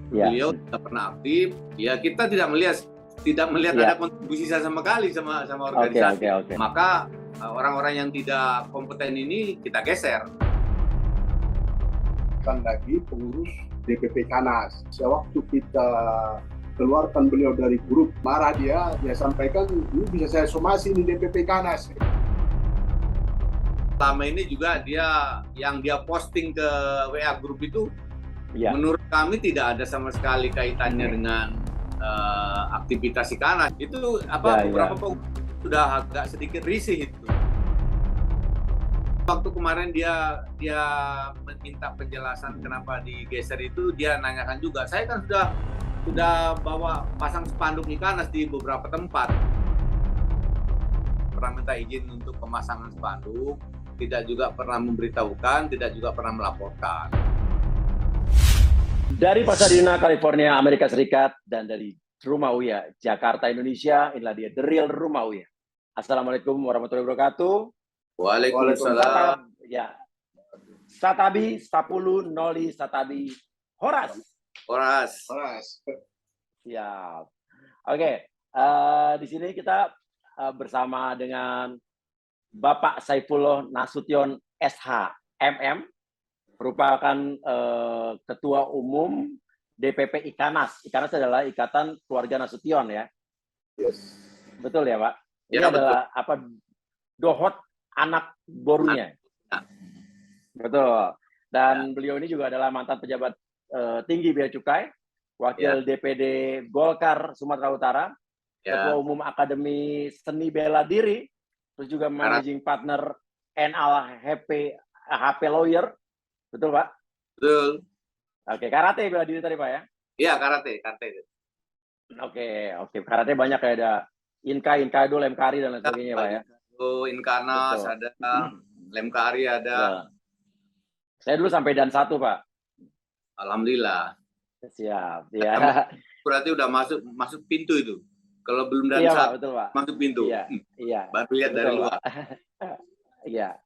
Beliau tidak pernah aktif. Ya kita tidak melihat ada kontribusi sama sekali sama organisasi. Maka orang-orang yang tidak kompeten ini kita geser. Kan lagi pengurus DPP Kanas. Sewaktu kita keluarkan beliau dari grup, marah dia sampaikan, ini bisa saya somasi di DPP Kanas. Selama ini juga dia posting ke WA grup itu, menurut kami tidak ada sama sekali kaitannya dengan aktivitas Kanas. Itu beberapa sudah agak sedikit risih itu. Waktu kemarin dia meminta penjelasan kenapa digeser itu, dia nanyakan juga. Saya kan sudah bawa pasang spanduk Kanas di beberapa tempat. Pernah minta izin untuk pemasangan spanduk, tidak juga pernah memberitahukan, tidak juga pernah melaporkan. Dari Pasadena, California, Amerika Serikat, dan dari Rumah Uya, Jakarta, Indonesia, inilah dia The Real Rumah Uya. Assalamualaikum warahmatullahi wabarakatuh. Waalaikumsalam. Ya, Satabi, Sapulu, Noli, Satabi, Horas. Siap. Oke, di sini kita bersama dengan Bapak Saifullah Nasution SH MM, merupakan Ketua Umum DPP Ikanas. Ikanas adalah Ikatan Keluarga Nasution, ya? Yes. Betul ya, Pak? Ini Ya, adalah dohot anak borunya. Betul. Dan beliau ini juga adalah mantan pejabat tinggi Bea Cukai, Wakil DPD Golkar Sumatera Utara, Ketua Umum Akademi Seni Bela Diri, terus juga Managing Partner HP Lawyer. Betul, Pak? Betul. Oke, karate bela diri tadi, Pak, ya? Iya, karate. Oke. Karate banyak, kayak ada Inkado, Lemkari, dan lain sebagainya, Pak, ya? Inkanas ada, Lemkari ada. Saya dulu sampai dan 1, Pak. Alhamdulillah. Siap, ya. Berarti udah masuk pintu itu. Kalau belum dan Pak, betul, Pak. masuk pintu. Iya. Baru lihat dari luar. Iya.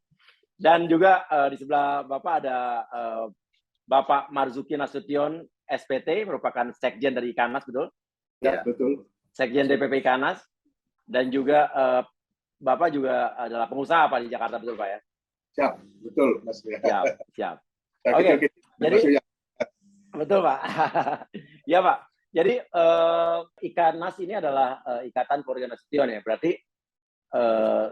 Dan juga di sebelah Bapak ada Bapak Marzuki Nasution SPT, merupakan sekjen dari Ikanas, betul? Ya, betul. Sekjen DPP Ikanas, dan juga Bapak juga adalah pengusaha, Pak, di Jakarta, betul, Pak, ya? Siap, betul, Mas. Siap. Oke. Jadi betul, Pak. Ya, Pak. Jadi Ikanas ini adalah Ikatan Keluarga Nasution, ya. Berarti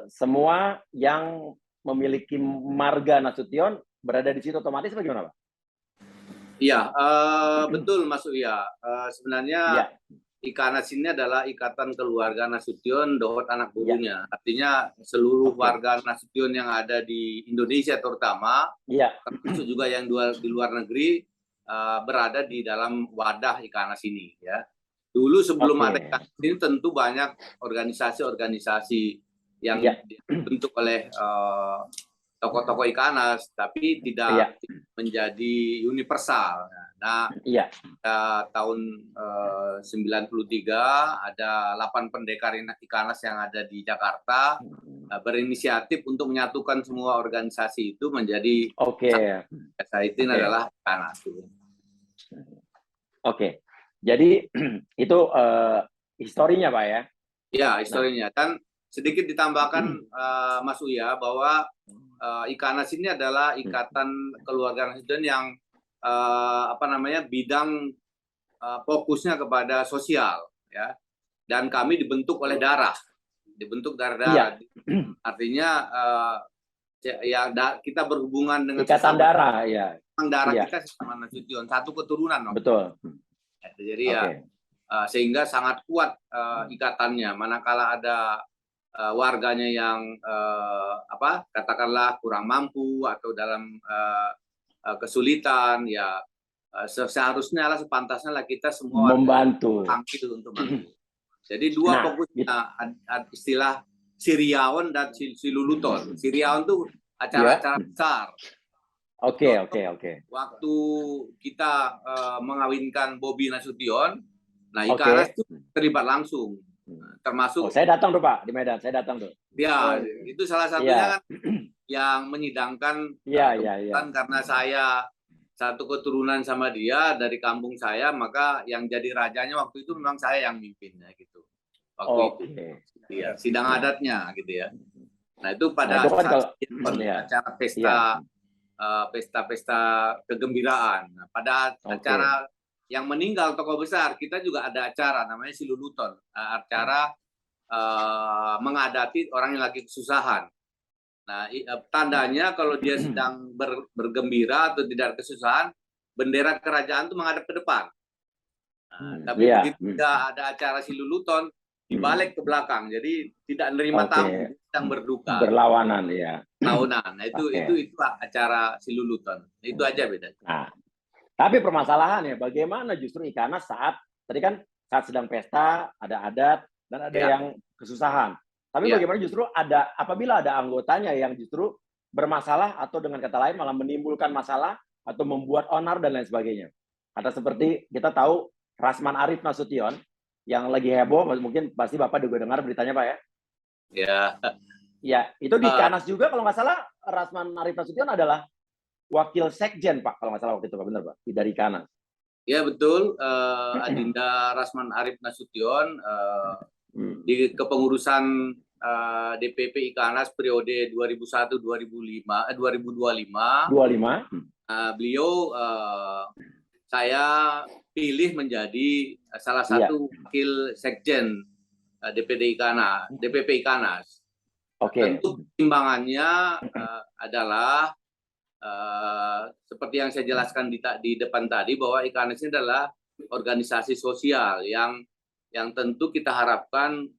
semua yang memiliki marga Nasution berada di situ otomatis, bagaimana, Pak? Iya, betul, Mas Uya. Sebenarnya Ikanas ini adalah Ikatan Keluarga Nasution dohot anak burunya. Artinya seluruh warga Nasution yang ada di Indonesia terutama, termasuk juga yang di luar negeri, berada di dalam wadah Ikanas ini, ya. Dulu sebelum ada Ikanas ini tentu banyak organisasi-organisasi yang dibentuk oleh tokoh-tokoh Ikanas, tapi tidak menjadi universal. Nah, tahun 93 ada 8 pendekar Ikanas yang ada di Jakarta berinisiatif untuk menyatukan semua organisasi itu menjadi itu adalah Ikanas. Oke. Jadi itu historinya, Pak, ya? Ya, historinya. Dan sedikit ditambahkan Mas Uya bahwa Ikanas ini adalah Ikatan Keluarga Nasution yang bidang fokusnya kepada sosial, ya. Dan kami dibentuk oleh darah. Artinya kita berhubungan dengan Ikatan darah, ya. Darah kita sama Nasution, satu keturunan. Betul. Jadi sehingga sangat kuat ikatannya. Manakala ada warganya yang katakanlah kurang mampu atau dalam kesulitan, ya seharusnya sepantasnya kita semua membantu untuk membantu. Jadi dua fokusnya, istilah Siriawan dan Siluluton. Siriawan itu acara-acara besar. Oke. Waktu kita mengawinkan Bobi Nasution, nah Ikanas itu terlibat langsung. Termasuk saya datang tuh, Pak, di Medan. Saya datang tuh. Ya, itu salah satunya kan yang menyidangkan karena satu keturunan sama dia dari kampung saya, maka yang jadi rajanya waktu itu memang saya yang mimpinnya gitu. Waktu itu. Iya, sidang adatnya gitu ya. Nah, itu pada saat acara pesta kegembiraan. Nah, pada acara yang meninggal tokoh besar, kita juga ada acara namanya Siluluton, acara mengadati orang yang lagi kesusahan. Nah, tandanya kalau dia sedang bergembira atau tidak kesusahan, bendera kerajaan itu menghadap ke depan. Nah, tapi begitu ada acara Siluluton, dibalik ke belakang, jadi tidak menerima tamu, sedang berduka. Berlawanan, ya. Tahunan. Nah, itu acara Siluluton. Itu aja beda. Nah, tapi permasalahannya bagaimana justru Ikanas tadi kan saat sedang pesta, ada adat, dan ada yang kesusahan. Tapi bagaimana justru apabila ada anggotanya yang justru bermasalah atau dengan kata lain malah menimbulkan masalah atau membuat onar dan lain sebagainya. Ada seperti kita tahu Rasman Arif Nasution yang lagi heboh, mungkin pasti Bapak juga dengar beritanya Pak ya? Ya. Ya, itu di Ikanas juga kalau nggak salah Rasman Arif Nasution adalah wakil sekjen Pak kalau nggak salah waktu itu Pak, benar Pak? Dari Ikanas. Ya betul, Adinda Rasman Arif Nasution di kepengurusan DPP Ikanas periode 2001-2025. Beliau saya pilih menjadi salah satu wakil sekjen DPP Ikanas. Tentu pertimbangannya adalah seperti yang saya jelaskan di depan tadi, bahwa Ikanas ini adalah organisasi sosial yang tentu kita harapkan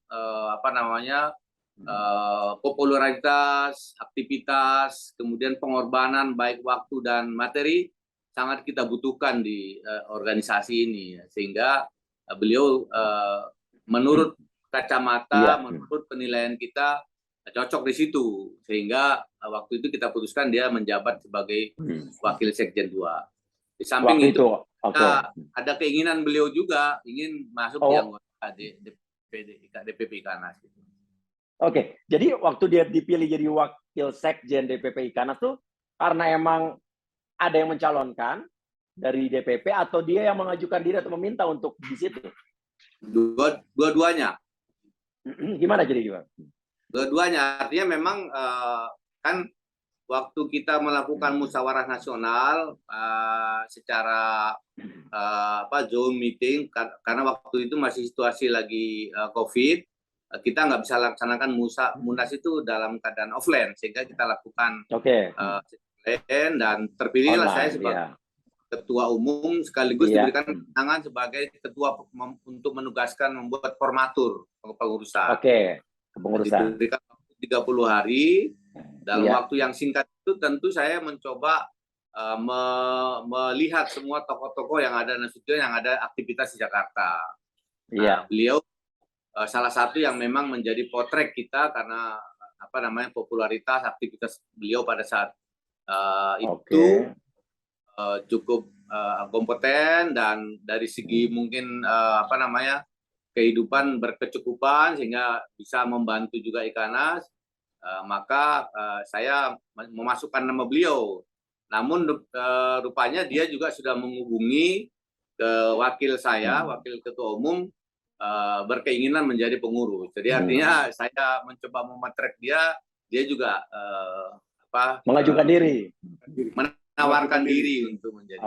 popularitas, aktivitas, kemudian pengorbanan baik waktu dan materi sangat kita butuhkan di organisasi ini, sehingga beliau menurut kacamata, menurut penilaian kita cocok di situ, sehingga waktu itu kita putuskan dia menjabat sebagai wakil sekjen 2. Di samping itu ada keinginan beliau juga ingin masuk di anggota DPP Ikanas. Oke, jadi waktu dia dipilih jadi wakil sekjen DPP Ikanas tuh karena emang ada yang mencalonkan dari DPP atau dia yang mengajukan diri atau meminta untuk di situ? Dua-duanya. Gimana jadi gimana? Dua-duanya, artinya memang kan waktu kita melakukan musyawarah nasional secara Zoom meeting, karena waktu itu masih situasi lagi COVID, kita nggak bisa laksanakan munas itu dalam keadaan offline, sehingga kita lakukan online, dan terpilihlah saya sebagai ketua umum sekaligus diberikan kewenangan sebagai ketua untuk menugaskan membuat formatur pengurusan. Diberikan 30 hari. Dalam waktu yang singkat itu tentu saya mencoba melihat semua tokoh-tokoh yang ada Nasution yang ada aktivitas di Jakarta. Beliau salah satu yang memang menjadi potret kita karena popularitas aktivitas beliau pada saat itu cukup kompeten, dan dari segi mungkin kehidupan berkecukupan sehingga bisa membantu juga Ikanas, maka saya memasukkan nama beliau. Namun rupanya dia juga sudah menghubungi ke wakil saya, wakil ketua umum, berkeinginan menjadi pengurus. Jadi artinya saya mencoba memotret dia juga mengajukan diri, menawarkan diri untuk menjadi.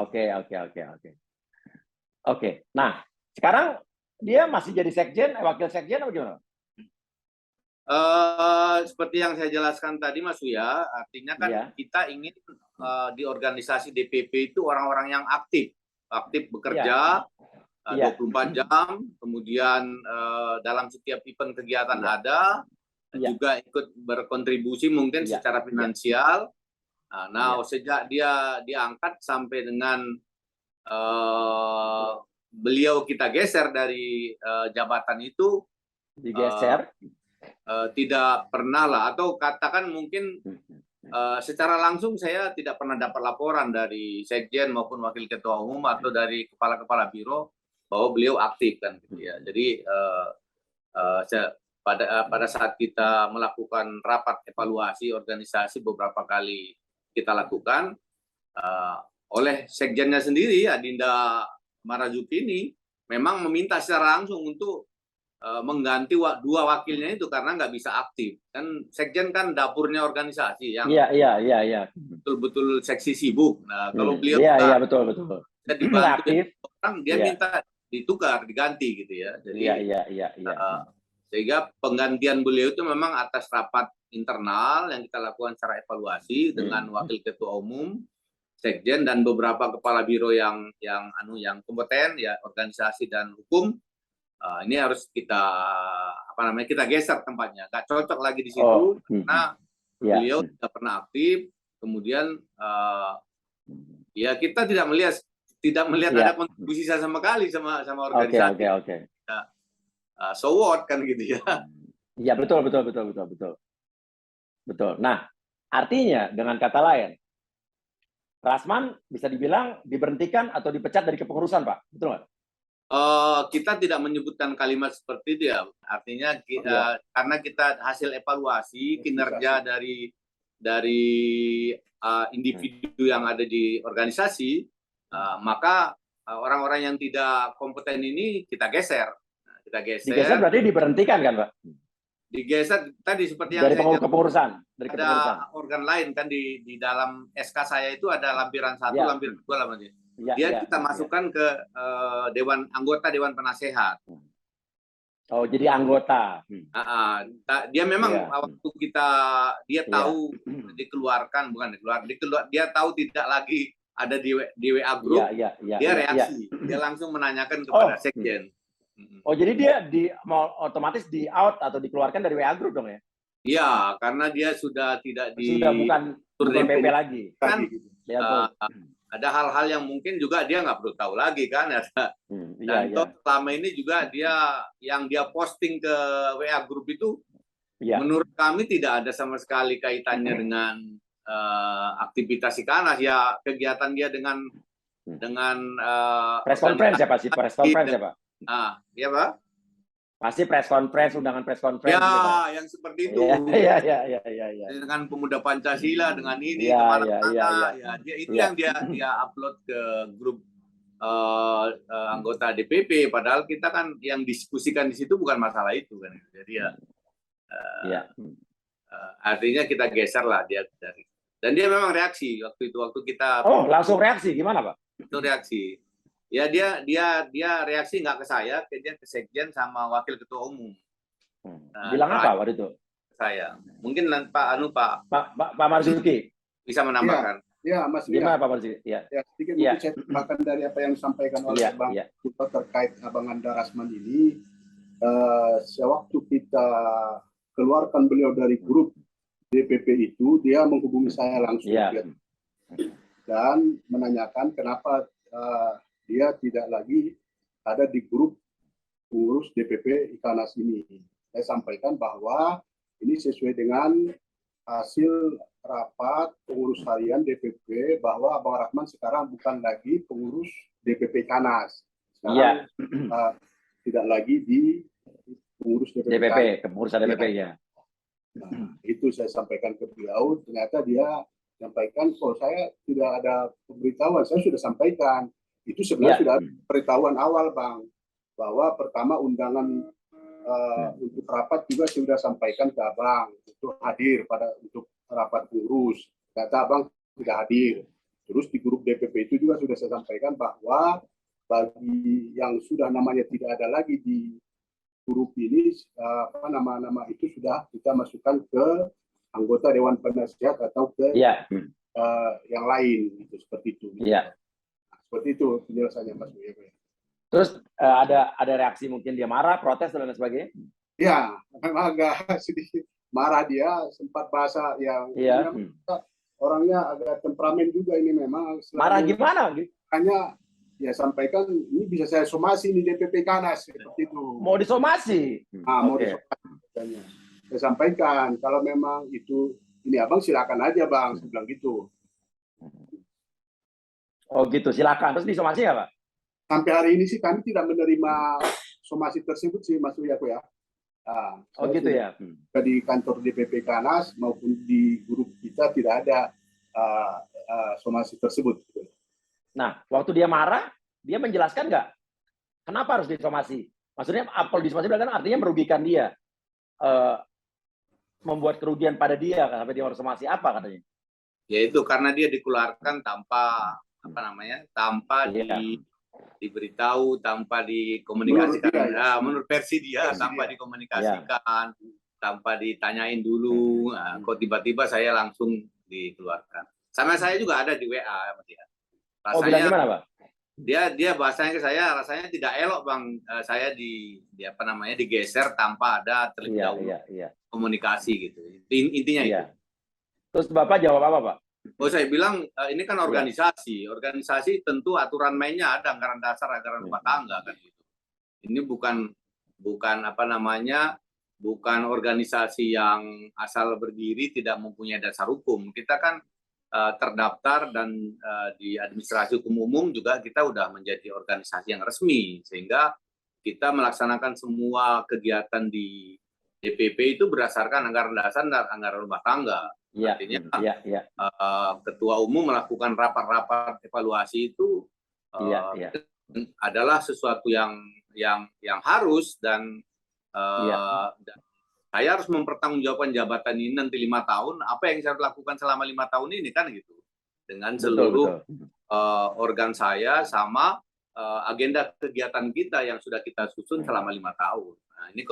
Oke. Nah, sekarang dia masih jadi sekjen, wakil sekjen atau gimana? Seperti yang saya jelaskan tadi Mas Uya, artinya kan kita ingin di organisasi DPP itu orang-orang yang aktif bekerja 24 jam, kemudian dalam setiap event kegiatan ada, juga ikut berkontribusi mungkin secara finansial. Nah, sejak dia diangkat sampai dengan beliau kita geser dari jabatan itu, digeser, tidak pernah lah, atau katakan mungkin secara langsung saya tidak pernah dapat laporan dari sekjen maupun wakil ketua umum atau dari kepala-kepala biro bahwa beliau aktif kan gitu ya. Jadi pada saat kita melakukan rapat evaluasi organisasi beberapa kali kita lakukan, oleh sekjennya sendiri Adinda Marazuki ini memang meminta secara langsung untuk mengganti dua wakilnya itu karena nggak bisa aktif. Kan sekjen kan dapurnya organisasi yang betul-betul seksi sibuk. Nah, kalau beliau betul dibantu orang, dia Iya. minta ditukar, diganti gitu ya. Jadi Iya. sehingga penggantian beliau itu memang atas rapat internal yang kita lakukan secara evaluasi dengan wakil ketua umum, sekjen dan beberapa kepala biro yang kompeten ya, organisasi dan hukum. Ini harus kita kita geser tempatnya, nggak cocok lagi di situ karena beliau tidak pernah aktif. Kemudian ya kita tidak melihat ada kontribusi sama sekali sama organisasi. So what kan gitu ya? Iya betul. Nah, artinya dengan kata lain, Rasman bisa dibilang diberhentikan atau dipecat dari kepengurusan, Pak, betul nggak? Kita tidak menyebutkan kalimat seperti itu ya. Artinya karena kita hasil evaluasi kinerja dari individu yang ada di organisasi, maka orang-orang yang tidak kompeten ini kita geser. Digeser berarti diberhentikan kan, Pak? Digeser tadi seperti yang dari kepengurusan. Ada organ lain kan di dalam SK saya itu ada lampiran 1, lampiran 2 lah. Kita masukkan ke anggota Dewan Penasehat. Oh, jadi anggota. Dia memang waktu dia tahu dikeluarkan, dia tahu tidak lagi ada di WA Group, dia reaksi. Dia langsung menanyakan kepada sekjen. Oh, jadi dia otomatis di out atau dikeluarkan dari WA Group dong ya? Iya, karena dia sudah tidak bukan DPP lagi. Kan ada hal-hal yang mungkin juga dia nggak perlu tahu lagi kan. Dan selama ini juga yang dia posting ke WA Group itu menurut kami tidak ada sama sekali kaitannya dengan aktivitas Ikanas ya, kegiatan dia dengan press conference ya Pak, press conference ya Pak. Iya Pak. Pasti press conference, undangan press conference. Ya, gitu, yang seperti itu. Iya. Dengan pemuda Pancasila, dengan ini kemana-mana. Yang dia upload ke grup anggota DPP. Padahal kita kan yang diskusikan di situ bukan masalah itu kan. Jadi artinya kita geser lah dia dari. Dan dia memang reaksi waktu kita. Oh, langsung reaksi gimana Pak? Itu reaksi. Ya dia reaksi nggak ke saya, dia ke sekjen sama wakil ketua umum. Bilang apa waktu itu? Saya. Mungkin Pak Marzuki bisa menambahkan. Ya, Mas. Gimana Pak Marzuki? Ya, sedikit mungkin saya tambahkan dari apa yang disampaikan oleh Bang Puto terkait Abang Anda Rasman ini. Sewaktu kita keluarkan beliau dari grup DPP itu, dia menghubungi saya langsung dan menanyakan kenapa dia tidak lagi ada di grup pengurus DPP Ikanas ini. Saya sampaikan bahwa ini sesuai dengan hasil rapat pengurus harian DPP bahwa Abang Rasman sekarang bukan lagi pengurus DPP Ikanas. Sekarang tidak lagi di pengurus DPP. Kepengurusan DPP ya. Nah, itu saya sampaikan ke beliau. Ternyata dia sampaikan, kalau saya tidak ada pemberitahuan, saya sudah sampaikan. Itu sebenarnya sudah pemberitahuan awal, Bang. Bahwa pertama undangan untuk rapat juga sudah sampaikan ke Abang untuk hadir untuk rapat pengurus. Ternyata Abang tidak hadir. Terus di grup DPP itu juga sudah saya sampaikan bahwa bagi yang sudah namanya tidak ada lagi di grup ini, nama-nama itu sudah kita masukkan ke anggota Dewan Penasehat atau ke yang lain, gitu, seperti itu. Seperti itu penjelasannya Mas Buya. Terus ada reaksi mungkin dia marah, protes dan lain sebagainya? Ya, memang agak sedikit marah dia, sempat bahasa yang orangnya agak temperamen juga ini memang. Marah gimana? Hanya ya sampaikan ini bisa saya somasi di DPP Ikanas seperti itu. Mau disomasi? Mau disomasi. Saya sampaikan kalau memang itu ini Abang silakan aja Bang, saya bilang gitu. Oh gitu, silakan. Terus disomasi nggak Pak? Sampai hari ini sih kami tidak menerima somasi tersebut sih Mas Uyaku ya. Gitu ya. Di kantor DPP Ikanas maupun di grup kita tidak ada somasi tersebut. Nah, waktu dia marah, dia menjelaskan nggak kenapa harus disomasi? Maksudnya kalau disomasi kan artinya merugikan dia, membuat kerugian pada dia sampai dia harus somasi, apa katanya? Yaitu karena dia dikeluarkan tanpa apa namanya, tanpa diberitahu, tanpa dikomunikasikan. Menurut versi dia, tanpa dikomunikasikan, tanpa ditanyain dulu. Nah, kok tiba-tiba saya langsung dikeluarkan. Sama saya juga ada di WA sama dia. Bilang gimana, Pak? Dia bahasanya ke saya, rasanya tidak elok Bang, saya di apa namanya, digeser tanpa ada terlebih dahulu komunikasi gitu. Intinya itu. Terus Bapak jawab apa, Pak? Saya bilang ini kan organisasi, organisasi tentu aturan mainnya ada, anggaran dasar, anggaran rumah tangga kan gitu. Ini bukan apa namanya, bukan organisasi yang asal berdiri tidak mempunyai dasar hukum. Kita kan terdaftar dan di administrasi hukum umum juga kita udah menjadi organisasi yang resmi, sehingga kita melaksanakan semua kegiatan di DPP itu berdasarkan anggaran dasar dan anggaran rumah tangga. Artinya ketua umum melakukan rapat-rapat evaluasi itu adalah sesuatu yang harus dan saya harus mempertanggungjawabkan jabatan ini nanti 5 tahun. Apa yang saya lakukan selama 5 tahun ini kan gitu, dengan seluruh organ saya sama agenda kegiatan kita yang sudah kita susun selama 5 tahun. Nah, ini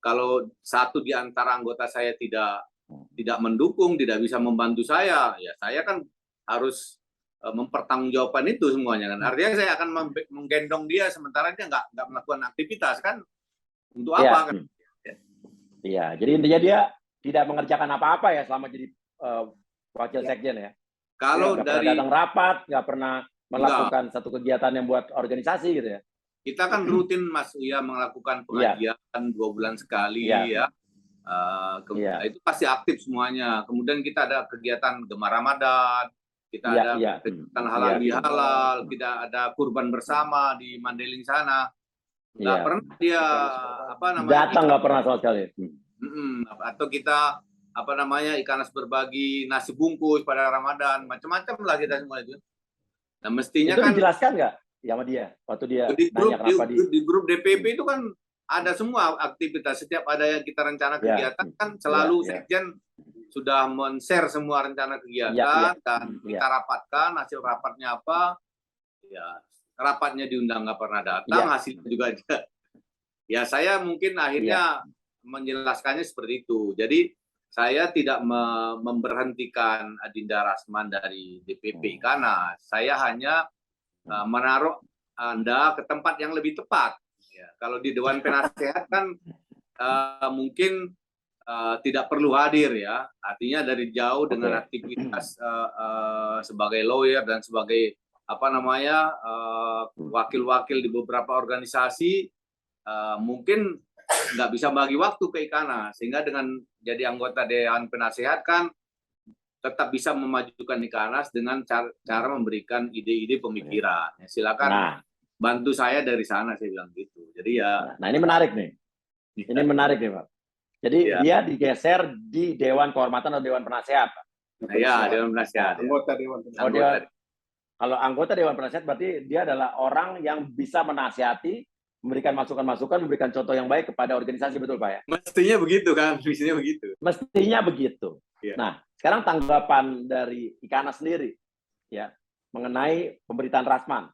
kalau satu di antara anggota saya tidak mendukung, tidak bisa membantu saya, ya saya kan harus mempertanggungjawabkan itu semuanya kan. Artinya saya akan menggendong dia sementara dia nggak melakukan aktivitas kan. Untuk apa kan? Iya, jadi intinya dia tidak mengerjakan apa-apa ya selama jadi wakil sekjen ya. Kalau nggak pernah datang rapat, nggak pernah melakukan satu kegiatan yang buat organisasi gitu ya. Kita kan rutin Mas Uya melakukan pengajian 2 bulan sekali ya. Itu pasti aktif semuanya. Kemudian kita ada kegiatan Gemar Ramadan, kita ada kegiatan halal bihalal, kita ada kurban bersama di Mandailing sana. Nggak pernah dia apa namanya datang, nggak pernah sama sekali. Atau kita apa namanya Ikanas berbagi nasi bungkus pada Ramadan, macam-macam lah kita semua itu. Nah mestinya itu kan dijelaskan nggak sama dia waktu dia di grup DPP itu kan ada semua aktivitas, setiap ada yang kita rencana kegiatan kan selalu sekjen sudah men-share semua rencana kegiatan dan kita rapatkan hasil rapatnya apa ya. Rapatnya diundang nggak pernah datang, hasilnya juga ya saya mungkin akhirnya menjelaskannya seperti itu. Jadi saya tidak memberhentikan Adinda Rasman dari DPP karena saya hanya menaruh Anda ke tempat yang lebih tepat. Ya, kalau di Dewan Penasehat kan mungkin tidak perlu hadir ya, artinya dari jauh dengan aktivitas sebagai lawyer dan sebagai apa namanya wakil-wakil di beberapa organisasi mungkin nggak bisa bagi waktu ke Ikana, sehingga dengan jadi anggota Dewan Penasehat kan tetap bisa memajukan Ikanas dengan cara memberikan ide-ide pemikiran. Ya, silakan bantu saya dari sana, saya bilang gitu. Jadi ya. Nah ini menarik nih, ini menarik nih Pak. Jadi dia digeser di Dewan Kehormatan atau Dewan Penasehat. Ya Dewan Penasehat. Anggota Dewan Penasehat. Kalau anggota Dewan Penasehat berarti dia adalah orang yang bisa menasihati, memberikan masukan-masukan, memberikan contoh yang baik kepada organisasi, betul Pak ya? Mestinya begitu kan, mestinya begitu. Mestinya begitu. Ya. Nah, sekarang tanggapan dari Ikana sendiri ya mengenai pemberitaan Rasman,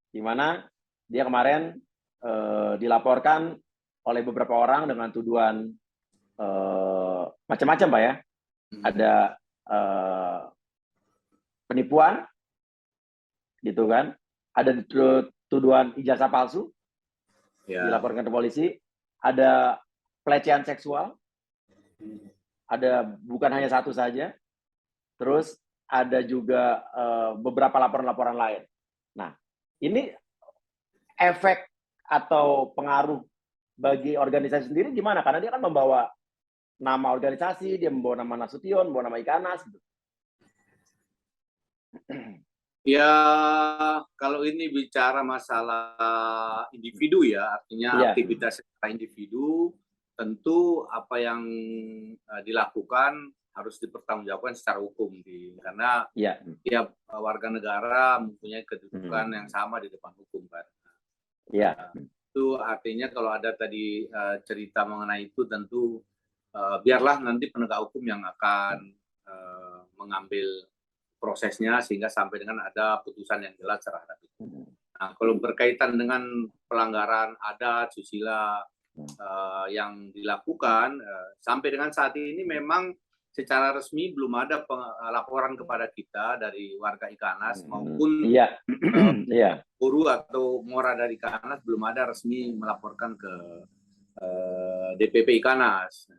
di mana dia kemarin dilaporkan oleh beberapa orang dengan tuduhan macam-macam Pak ya. Ada penipuan, gitu kan, ada tuduhan ijazah palsu dilaporkan ke polisi, ada pelecehan seksual, ada bukan hanya satu saja, terus ada juga beberapa laporan-laporan lain. Nah, ini efek atau pengaruh bagi organisasi sendiri gimana? Karena dia kan membawa nama organisasi, dia membawa nama Nasution, membawa nama Ikanas. Ya, kalau ini bicara masalah individu ya, artinya aktivitas secara individu, tentu apa yang dilakukan harus dipertanggungjawabkan secara hukum, karena Ya. tiap warga negara mempunyai kedudukan yang sama di depan hukum, kan. Ya. Itu artinya kalau ada tadi cerita mengenai itu, tentu biarlah nanti penegak hukum yang akan mengambil prosesnya sehingga sampai dengan ada putusan yang jelas terhadap itu. Nah, kalau berkaitan dengan pelanggaran adat, susila yang dilakukan, sampai dengan saat ini memang secara resmi belum ada laporan kepada kita dari warga Ikanas maupun guru atau mora dari Ikanas, belum ada resmi melaporkan ke DPP Ikanas.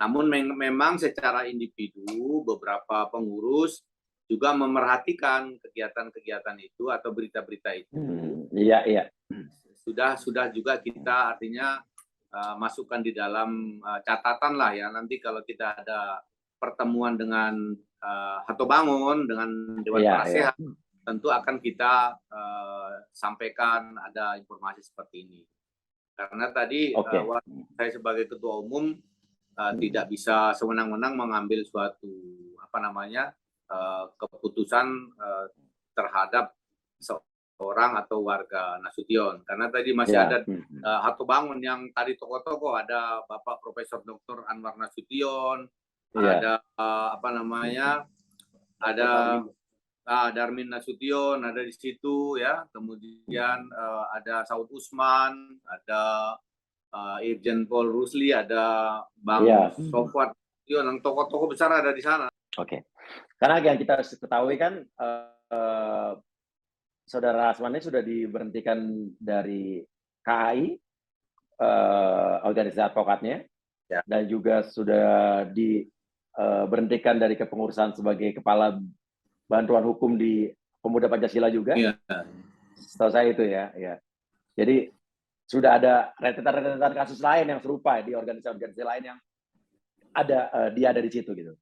Namun memang secara individu beberapa pengurus juga memerhatikan kegiatan-kegiatan itu atau berita-berita itu. Iya. Sudah juga kita artinya masukkan di dalam catatan lah ya, nanti kalau kita ada pertemuan dengan Hatobangun, dengan Dewan Penasehat, tentu akan kita sampaikan ada informasi seperti ini. Karena tadi saya sebagai ketua umum tidak bisa sewenang-wenang mengambil suatu keputusan terhadap seorang atau warga Nasution, karena tadi masih ada Hatobangun yang tadi tokoh-tokoh, ada Bapak Profesor Dr. Anwar Nasution, ada ada Darmin Nasution ada di situ ya, kemudian ada Saud Usman, ada Irjen Pol Rusli, ada Bang Sofwat, yang tokoh-tokoh besar ada di sana. Karena yang kita ketahui kan Saudara Asman ini sudah diberhentikan dari KAI, organisasi advokatnya, dan juga sudah diberhentikan dari kepengurusan sebagai Kepala Bantuan Hukum di Pemuda Pancasila juga. Setahu saya itu ya. Jadi sudah ada rentetan-rentetan kasus lain yang serupa di organisasi-organisasi lain yang dia ada di situ gitu.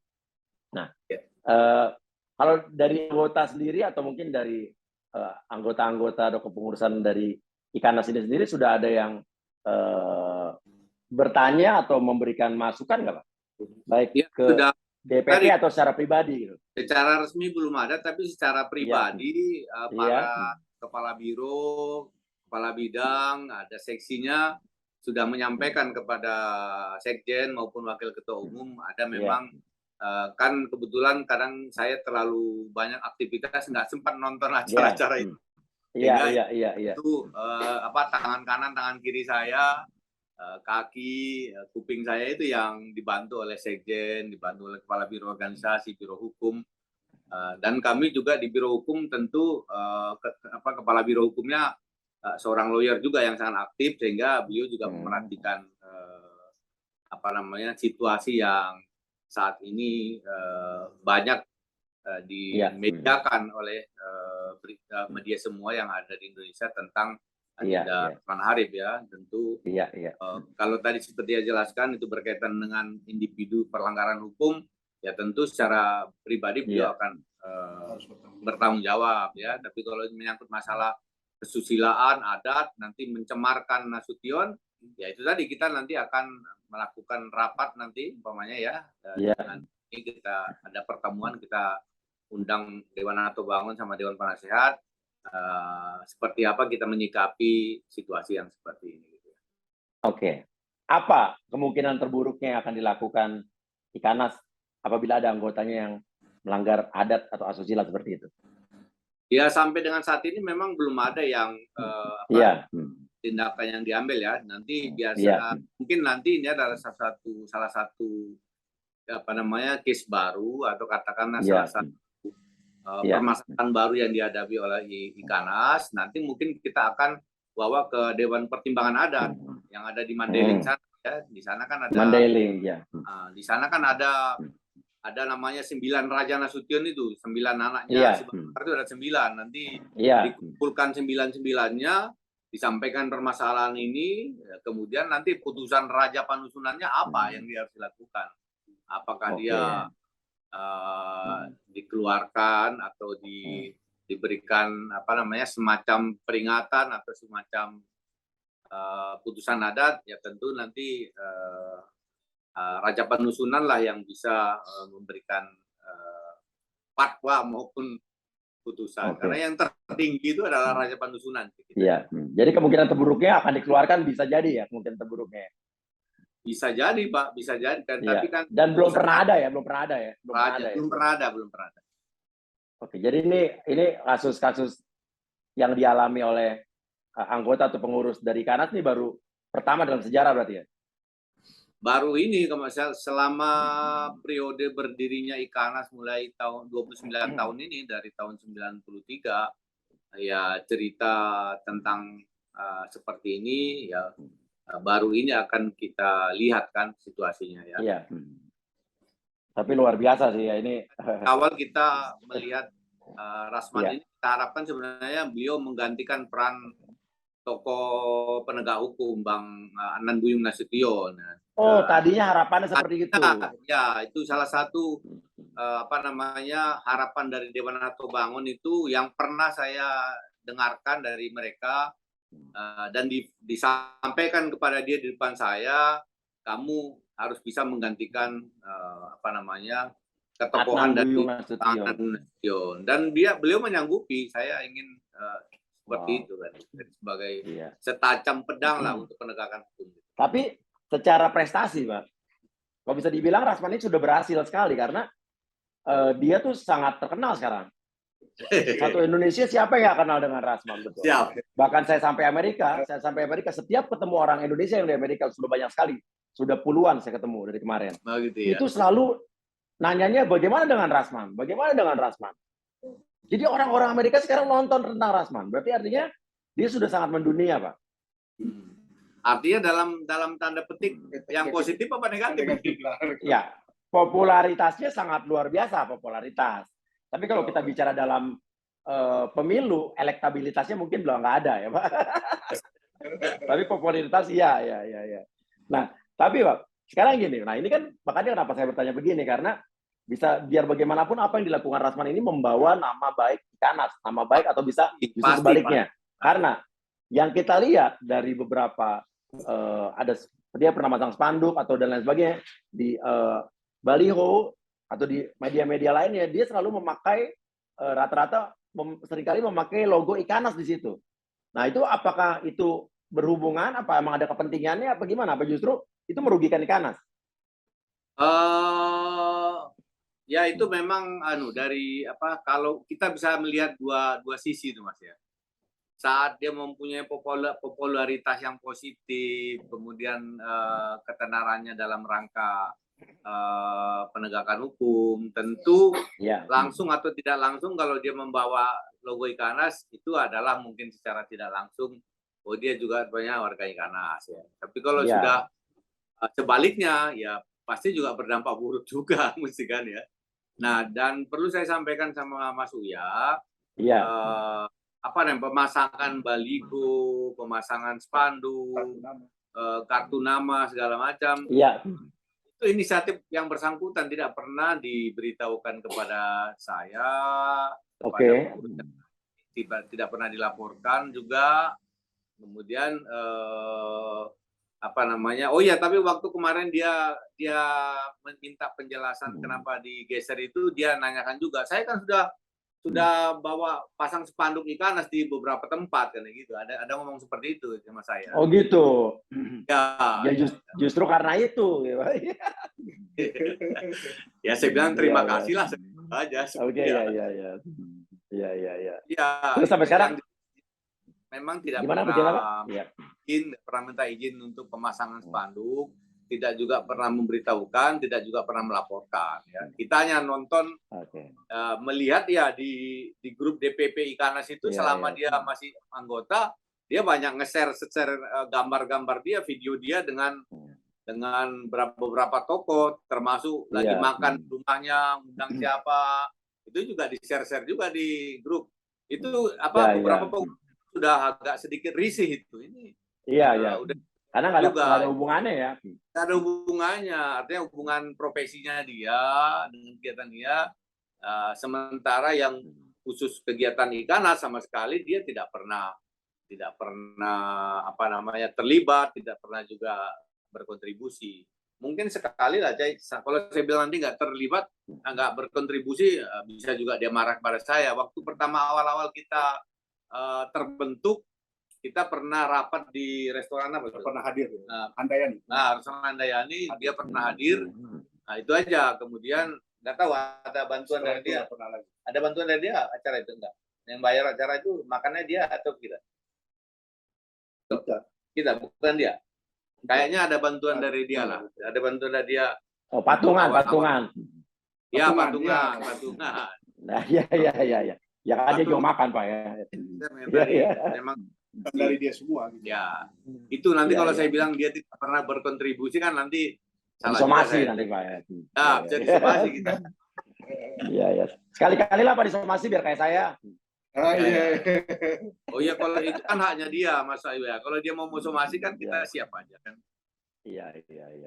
Nah, kalau dari anggota sendiri atau mungkin dari anggota-anggota atau kepengurusan dari Ikanas ini sendiri sudah ada yang bertanya atau memberikan masukan nggak Pak? Baik ke DPP atau secara pribadi gitu? Secara resmi belum ada, tapi secara pribadi para kepala biro, kepala bidang, ada seksinya sudah menyampaikan kepada sekjen maupun wakil ketua umum, ada memang kan kebetulan kadang saya terlalu banyak aktivitas, nggak sempat nonton acara-acara itu. Itu tangan kanan, tangan kiri saya, kaki, kuping saya itu yang dibantu oleh sekjen, dibantu oleh kepala biro organisasi, biro hukum, dan kami juga di biro hukum tentu kepala biro hukumnya seorang lawyer juga yang sangat aktif, sehingga beliau juga memerhatikan situasi yang saat ini banyak dimediakan oleh media semua yang ada di Indonesia tentang agenda Usman Harip ya. Tentu kalau tadi seperti yang jelaskan itu berkaitan dengan individu pelanggaran hukum, ya tentu secara pribadi beliau akan bertanggung jawab ya. Tapi kalau menyangkut masalah kesusilaan, adat, nanti mencemarkan Nasution, ya itu tadi kita nanti akan melakukan rapat nanti umpamanya ya. Nanti kita ada pertemuan, kita undang Dewan Hatobangun sama Dewan Penasehat, seperti apa kita menyikapi situasi yang seperti ini. Apa kemungkinan terburuknya yang akan dilakukan Ikanas apabila ada anggotanya yang melanggar adat atau asusila seperti itu? Ya, sampai dengan saat ini memang belum ada yang tindakan yang diambil ya. Nanti mungkin nanti ini adalah salah satu case baru atau katakanlah salah satu permasalahan baru yang dihadapi oleh Ikanas. Nanti mungkin kita akan bawa ke Dewan Pertimbangan Adat yang ada di Mandailing sana ya. Di sana kan ada di sana kan ada namanya 9 Raja Nasution itu, 9 anaknya si Bakar itu ada 9. Nanti dikumpulkan 9-9-nya, disampaikan permasalahan ini, kemudian nanti putusan Raja Panusunannya apa yang dia harus dilakukan. Apakah dia dikeluarkan atau diberikan semacam peringatan atau semacam putusan adat, ya tentu nanti Raja Panusunan lah yang bisa memberikan fatwa maupun putusan. Oke. Karena yang tertinggi itu adalah Raja Panusunan. Iya. Jadi kemungkinan terburuknya akan dikeluarkan bisa jadi ya, kemungkinan terburuknya. Bisa jadi, Pak, bisa jadi kan. Iya. Tapi kan Dan belum pernah ada ya, belum pernah ada ya. belum pernah ada. Oke, jadi ini kasus-kasus yang dialami oleh anggota atau pengurus dari Ikanas ini baru pertama dalam sejarah berarti ya? Baru ini selama periode berdirinya Ikanas mulai tahun 29 tahun ini, dari tahun 93, ya cerita tentang seperti ini ya baru ini akan kita lihat kan situasinya ya. Iya. Tapi luar biasa sih ya ini. Awal kita melihat Rasman Iya. ini, kita harapkan sebenarnya beliau menggantikan peran tokoh penegak hukum Bang Anand Buyung Nasution. Oh, tadinya harapannya seperti itu. Ya, itu salah satu harapan dari Dewan Nato Bangun itu yang pernah saya dengarkan dari mereka dan disampaikan kepada dia di depan saya, kamu harus bisa menggantikan ketokohan dari Anand Buyung Nasution. Dan beliau menyanggupi. Saya ingin seperti itu kan, sebagai setacam pedang lah untuk penegakan hukum. Tapi secara prestasi, Pak, kalau bisa dibilang Rasman ini sudah berhasil sekali karena dia tuh sangat terkenal sekarang. Satu Indonesia siapa yang gak kenal dengan Rasman, betul? Siap. Bahkan saya sampai Amerika, setiap ketemu orang Indonesia yang di Amerika sudah banyak sekali, sudah puluhan saya ketemu dari kemarin. Gitu ya. Itu selalu nanyanya bagaimana dengan Rasman, bagaimana dengan Rasman. Jadi orang-orang Amerika sekarang nonton tentang Rasman, berarti artinya dia sudah sangat mendunia, Pak. Artinya dalam tanda petik yang positif apa negatif? Ya, popularitasnya sangat luar biasa popularitas. Tapi kalau kita bicara dalam pemilu, elektabilitasnya mungkin belum nggak ada ya, Pak. Tapi popularitas iya. Nah, tapi Pak, sekarang gini. Nah, ini kan makanya kenapa saya bertanya begini, karena bisa biar bagaimanapun apa yang dilakukan Rasman ini membawa nama baik Ikanas, nama baik atau bisa justru sebaliknya. Karena yang kita lihat dari beberapa ada dia pernah masang spanduk atau dan lain sebagainya di baliho atau di media-media lainnya, dia selalu memakai rata-rata seringkali memakai logo Ikanas di situ. Nah, itu apakah itu berhubungan, apa emang ada kepentingannya, apa gimana? Apa justru itu merugikan Ikanas? Ya itu memang kalau kita bisa melihat dua sisi itu, Mas ya. Saat dia mempunyai popularitas yang positif, kemudian ketenarannya dalam rangka penegakan hukum, tentu langsung atau tidak langsung kalau dia membawa logo Ikanas itu adalah mungkin secara tidak langsung dia juga banyak warga Ikanas ya. Tapi kalau sudah sebaliknya ya pasti juga berdampak buruk juga mesti kan ya. Nah, dan perlu saya sampaikan sama Mas Uya, pemasangan baliho, pemasangan spanduk, kartu nama segala macam. Itu inisiatif yang bersangkutan, tidak pernah diberitahukan kepada saya, tidak pernah dilaporkan juga. Kemudian tapi waktu kemarin dia meminta penjelasan kenapa digeser itu, dia nanyakan juga. Saya kan sudah bawa pasang spanduk Ikanas di beberapa tempat kan gitu. Ada ngomong seperti itu sama saya. Oh gitu. Ya justru karena itu. Ya saya bilang terima kasih lah aja. Oke, ya. Ya. Terus sampai sekarang memang tidak pernah minta izin untuk pemasangan spanduk, tidak juga pernah memberitahukan, tidak juga pernah melaporkan. Ya. Kita hanya nonton, melihat ya di grup DPP Ikanas itu selama dia masih anggota, dia banyak nge-share gambar-gambar dia, video dia dengan beberapa tokoh, termasuk lagi makan rumahnya, undang siapa, itu juga di-share juga di grup. Itu beberapa sudah agak sedikit risih itu. Ini udah, karena nggak ada hubungannya ya. Nggak ada hubungannya, artinya hubungan profesinya dia dengan kegiatan dia. Sementara yang khusus kegiatan Ikanas sama sekali dia tidak pernah terlibat, tidak pernah juga berkontribusi. mungkin sekali lah. Kalau saya bilang nanti nggak terlibat, nggak berkontribusi, bisa juga dia marah kepada saya. Waktu pertama awal-awal kita terbentuk, kita pernah rapat di restoran apa? Pernah hadir, Handayani. Nah, restoran Handayani, dia pernah hadir. Nah, itu aja. Kemudian nggak tahu ada bantuan dari dia. Ada bantuan dari dia acara itu enggak? Yang bayar acara itu makannya dia atau kita? Kita, bukan dia. Kayaknya ada bantuan dari dia lah. Ada bantuan dari dia. Oh, patungan. Ya, patungan. Nah, ya. Ya kan dia juga makan, Pak ya. Memang dari dia semua. Gitu. Ya, itu nanti kalau saya bilang dia tidak pernah berkontribusi kan nanti salah disomasi nanti Pak ya. Ya, bisa disomasi kita. Iya. Sekali-kali lah Pak disomasi biar kayak saya. Oh iya, kalau itu kan haknya dia, Mas Ayu ya. Kalau dia mau somasi kan kita siap aja kan. Iya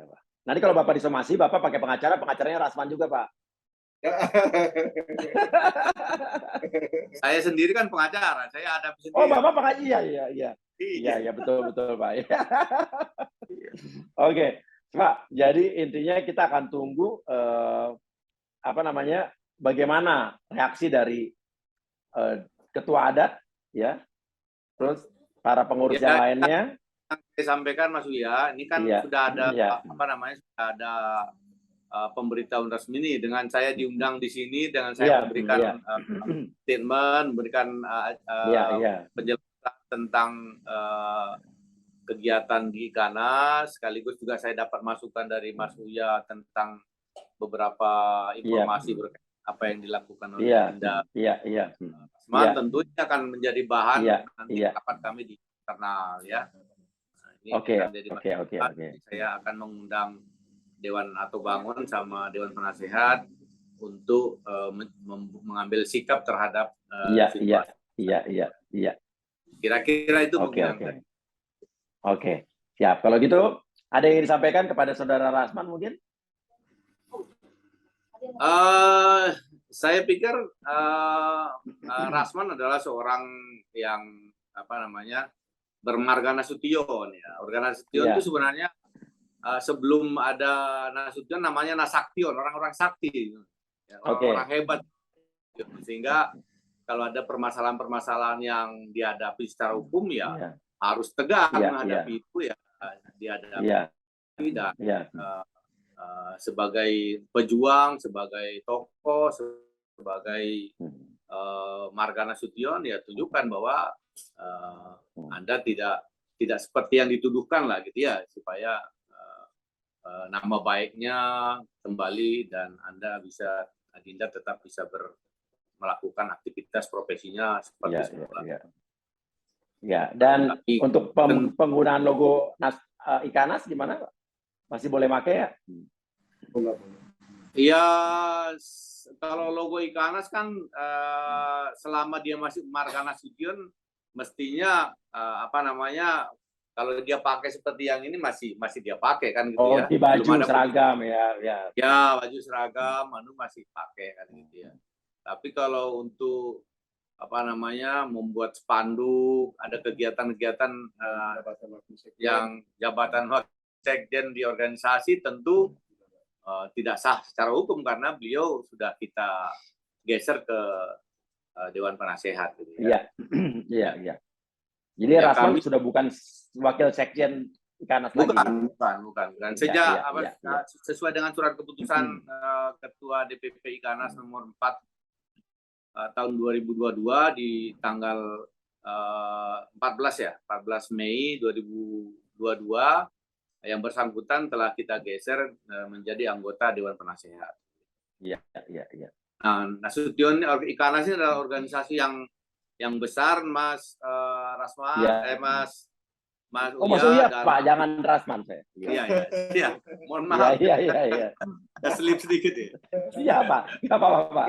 Pak. Nanti kalau Bapak disomasi, Bapak pakai pengacaranya Rasman juga Pak. Saya sendiri kan pengacara, saya ada sendiri. Oh, Bapak pengacara, iya betul Pak. Oke, Pak. Jadi intinya kita akan tunggu bagaimana reaksi dari ketua adat, ya, terus para pengurus yang lainnya. Saya sampaikan Mas Uya, ini kan sudah ada sudah ada pemberitahuan resmi nih dengan saya diundang di sini, dengan saya memberikan statement, memberikan penjelasan tentang kegiatan di Ikanas, sekaligus juga saya dapat masukan dari Mas Uya tentang beberapa informasi berkaitan apa yang dilakukan oleh Anda. Tentunya akan menjadi bahan nanti rapat kami di internal ya. Ini saya akan mengundang Dewan Ato Bangun sama Dewan Penasehat untuk mengambil sikap terhadap situasi. Iya. Kira-kira itu Oke. Siap. Kalau gitu ada yang disampaikan kepada Saudara Rasman mungkin? Saya pikir Rasman adalah seorang yang bermarga Nasution ya. Organ Nasution itu sebenarnya sebelum ada Nasution namanya Nasaktion, orang-orang sakti, orang-orang hebat. Sehingga kalau ada permasalahan-permasalahan yang dihadapi secara hukum harus tegas menghadapi itu dihadapi dan sebagai pejuang, sebagai tokoh, sebagai marga Nasution tunjukkan bahwa Anda tidak seperti yang dituduhkan lah gitu ya, supaya nama baiknya kembali dan Adinda tetap bisa melakukan aktivitas profesinya seperti semula. Dan untuk penggunaan logo Ikanas gimana? Masih boleh pakai ya? Iya, kalau logo Ikanas kan selama dia masih marga Nasution mestinya kalau dia pakai seperti yang ini masih dia pakai kan gitu ya. Di baju seragam ya. Ya, baju seragam masih pakai kan gitu ya. Tapi kalau untuk membuat spanduk, ada kegiatan-kegiatan yang jabatan sekjen di organisasi tentu tidak sah secara hukum karena beliau sudah kita geser ke Dewan Penasehat gitu ya. Iya. Jadi Rasman sudah bukan wakil sekjen Ikanas lagi. Bukan. Sejak sesuai dengan surat keputusan Ketua DPP Ikanas nomor 4 tahun 2022 di tanggal 14 Mei 2022 yang bersangkutan telah kita geser menjadi anggota Dewan Penasehat. Iya. Nasution Ikanas ini adalah organisasi yang besar, Mas Rasman, Mas Uya, Pak, jangan Rasman saya. Iya. Mohon maaf. Iya. Selip sedikit ya. Iya, Pak. Enggak apa-apa, Pak.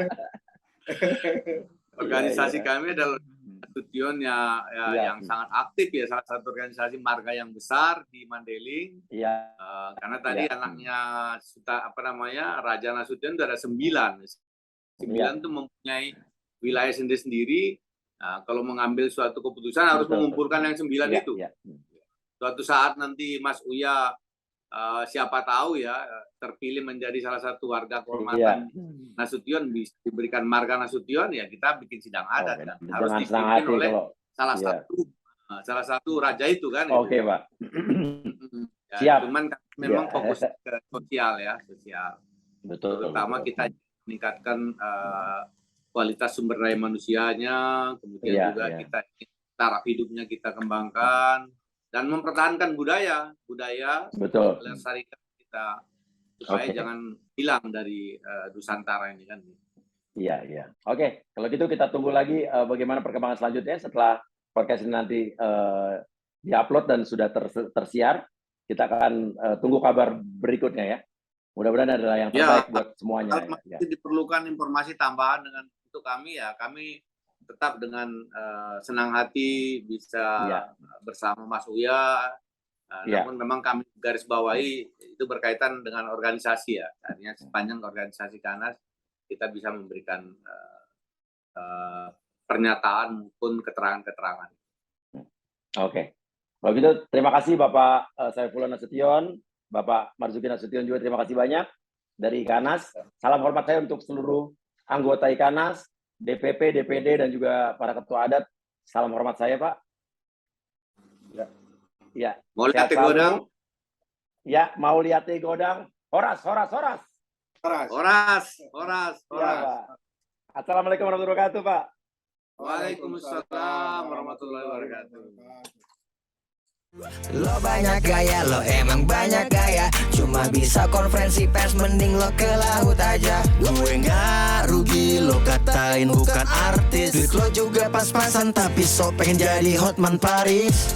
Organisasi kami adalah Nasution yang sangat aktif ya, salah satu organisasi marga yang besar di Mandailing. Iya. Karena tadi anaknya Raja Nasution itu ada 9. 9 itu mempunyai wilayah sendiri-sendiri. Nah, kalau mengambil suatu keputusan harus mengumpulkan yang 9 itu. Suatu saat nanti Mas Uya siapa tahu ya terpilih menjadi salah satu warga kehormatan Nasution, bisa diberikan marga Nasution, ya kita bikin sidang adat kan. Harus dipimpin oleh salah satu raja itu kan. Oke, Pak. Ya, Siap. cuman memang fokus ke sosial ya, sosial. Betul. Terutama kita meningkatkan kualitas sumber daya manusianya, kemudian juga kita taraf hidupnya kita kembangkan dan mempertahankan budaya melestarikan kita supaya jangan hilang dari Nusantara ini kan. Iya. Oke, kalau gitu kita tunggu lagi bagaimana perkembangan selanjutnya setelah podcast ini nanti diupload dan sudah tersiar. Kita akan tunggu kabar berikutnya ya. Mudah-mudahan adalah yang terbaik buat semuanya. Kalau masih diperlukan informasi tambahan untuk kami ya, kami tetap dengan senang hati bisa bersama Mas Uya. Namun memang kami garis bawahi itu berkaitan dengan organisasi ya. Artinya sepanjang organisasi Kanas kita bisa memberikan pernyataan maupun keterangan-keterangan. Oke. Kalau gitu terima kasih Bapak Saifullah Nasution, Bapak Marzuki Nasution juga terima kasih banyak dari Kanas. Salam hormat saya untuk seluruh anggota Kanas, DPP, DPD, dan juga para ketua adat. Salam hormat saya, Pak. Ya. Mau lihat godang? Ya, mau lihat godang. Horas. Ya, Pak. Assalamualaikum warahmatullahi wabarakatuh, Pak. Waalaikumsalam warahmatullahi wabarakatuh. Lo banyak gaya, lo emang banyak gaya. Cuma bisa konferensi pers, mending lo ke laut aja. Gue nggak rugi, lo katain bukan artis. Duit lo juga pas-pasan, tapi so pengen jadi Hotman Paris.